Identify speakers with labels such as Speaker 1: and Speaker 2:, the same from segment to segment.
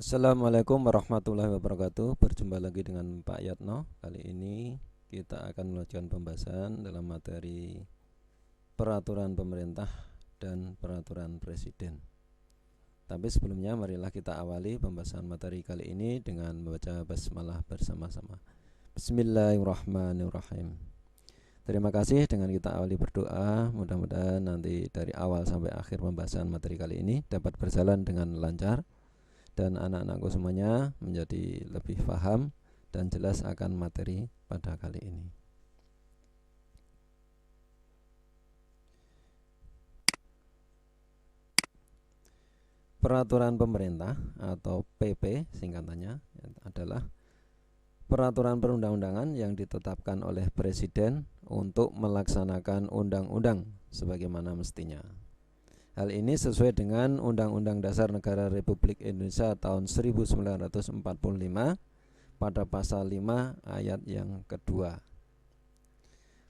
Speaker 1: Assalamualaikum warahmatullahi wabarakatuh. Berjumpa lagi dengan Pak Yatno. Kali ini kita akan melanjutkan pembahasan dalam materi peraturan pemerintah dan peraturan presiden. Tapi sebelumnya marilah kita awali pembahasan materi kali ini dengan membaca basmalah bersama-sama. Bismillahirrahmanirrahim. Terima kasih, dengan kita awali berdoa. Mudah-mudahan nanti dari awal sampai akhir pembahasan materi kali ini dapat berjalan dengan lancar dan anak-anakku semuanya menjadi lebih paham dan jelas akan materi pada kali ini. Peraturan pemerintah atau PP singkatannya adalah peraturan perundang-undangan yang ditetapkan oleh presiden untuk melaksanakan undang-undang sebagaimana mestinya. Hal ini sesuai dengan Undang-Undang Dasar Negara Republik Indonesia tahun 1945 pada pasal 5 ayat yang kedua.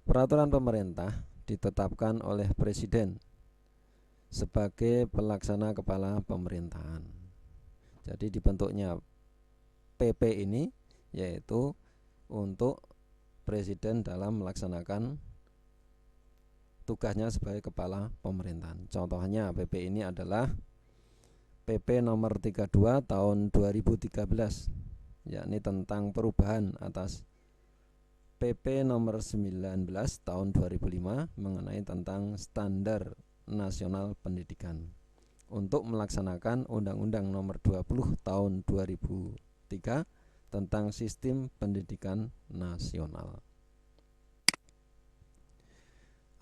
Speaker 1: Peraturan pemerintah ditetapkan oleh presiden sebagai pelaksana kepala pemerintahan. Jadi dibentuknya PP ini yaitu untuk presiden dalam melaksanakan tugasnya sebagai kepala pemerintahan. Contohnya PP ini adalah PP nomor 32 tahun 2013, yakni tentang perubahan atas PP nomor 19 tahun 2005 mengenai tentang standar nasional pendidikan untuk melaksanakan Undang-Undang nomor 20 tahun 2003 tentang sistem pendidikan nasional.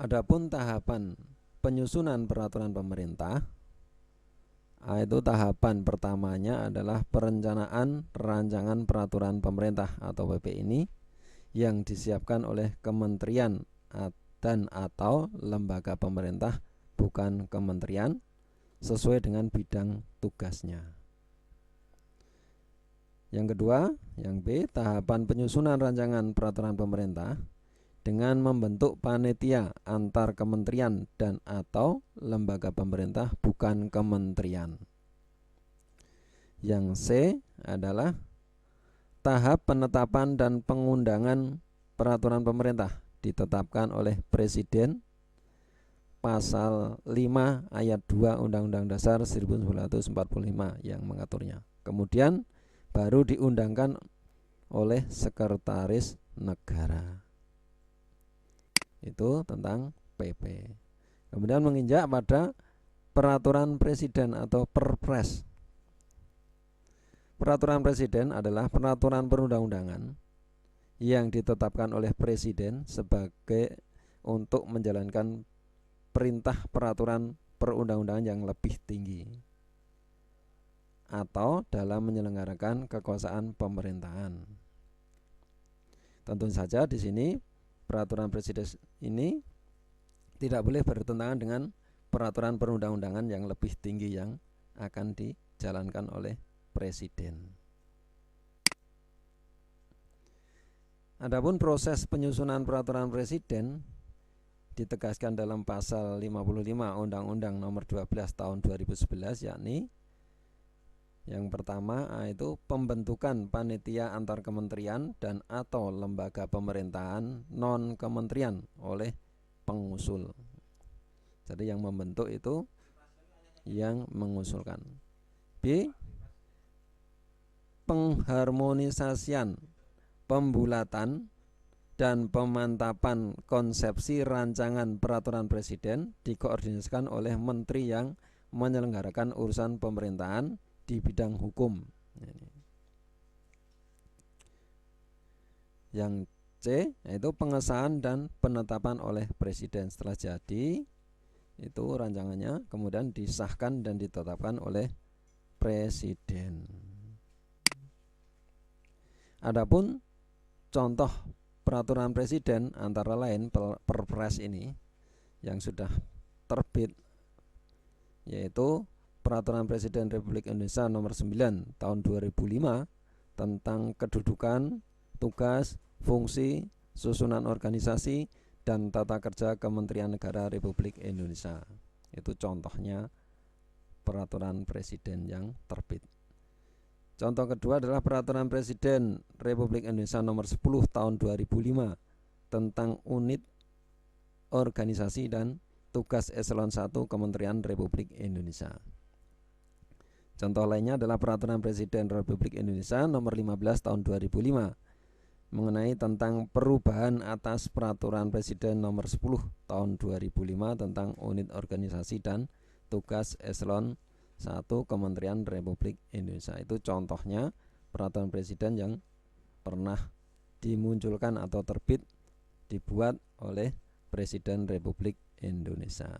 Speaker 1: Adapun tahapan penyusunan peraturan pemerintah, itu tahapan pertamanya adalah perencanaan rancangan peraturan pemerintah atau PP ini yang disiapkan oleh kementerian dan atau lembaga pemerintah bukan kementerian sesuai dengan bidang tugasnya. Yang kedua, yang B, tahapan penyusunan rancangan peraturan pemerintah dengan membentuk panitia antar kementerian dan atau lembaga pemerintah bukan kementerian. Yang C adalah tahap penetapan dan pengundangan peraturan pemerintah ditetapkan oleh presiden pasal 5 ayat 2 Undang-Undang Dasar 1945 yang mengaturnya. Kemudian baru diundangkan oleh sekretaris negara. Itu tentang PP. Kemudian menginjak pada peraturan presiden atau Perpres. Peraturan presiden adalah peraturan perundang-undangan yang ditetapkan oleh presiden sebagai untuk menjalankan perintah peraturan perundang-undangan yang lebih tinggi atau dalam menyelenggarakan kekuasaan pemerintahan. Tentu saja di sini peraturan presiden ini tidak boleh bertentangan dengan peraturan perundang-undangan yang lebih tinggi yang akan dijalankan oleh presiden. Adapun proses penyusunan peraturan presiden ditegaskan dalam pasal 55 Undang-Undang nomor 12 tahun 2011, yakni yang pertama itu pembentukan panitia antar kementerian dan atau lembaga pemerintahan non kementerian oleh pengusul. Jadi yang membentuk itu yang mengusulkan. B, pengharmonisasian, pembulatan dan pemantapan konsepsi rancangan peraturan presiden dikoordinasikan oleh menteri yang menyelenggarakan urusan pemerintahan di bidang hukum. Yang C yaitu pengesahan dan penetapan oleh presiden. Setelah jadi itu rancangannya kemudian disahkan dan ditetapkan oleh presiden. Adapun contoh peraturan presiden antara lain Perpres ini yang sudah terbit, yaitu Peraturan Presiden Republik Indonesia nomor 9 tahun 2005 tentang kedudukan, tugas, fungsi, susunan organisasi, dan tata kerja Kementerian Negara Republik Indonesia. Itu contohnya peraturan presiden yang terbit. Contoh kedua adalah Peraturan Presiden Republik Indonesia Nomor 10 Tahun 2005 tentang unit organisasi dan tugas Eselon 1 Kementerian Republik Indonesia. Contoh lainnya adalah Peraturan Presiden Republik Indonesia Nomor 15 Tahun 2005 mengenai tentang perubahan atas Peraturan Presiden Nomor 10 Tahun 2005 tentang unit organisasi dan tugas Eselon 1 Kementerian Republik Indonesia. Itu contohnya peraturan presiden yang pernah dimunculkan atau terbit dibuat oleh Presiden Republik Indonesia.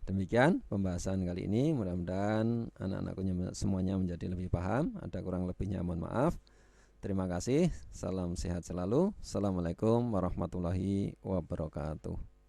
Speaker 1: Demikian pembahasan kali ini. Mudah-mudahan anak-anakku semuanya menjadi lebih paham. Ada kurang lebihnya mohon maaf. Terima kasih. Salam sehat selalu. Assalamualaikum warahmatullahi wabarakatuh.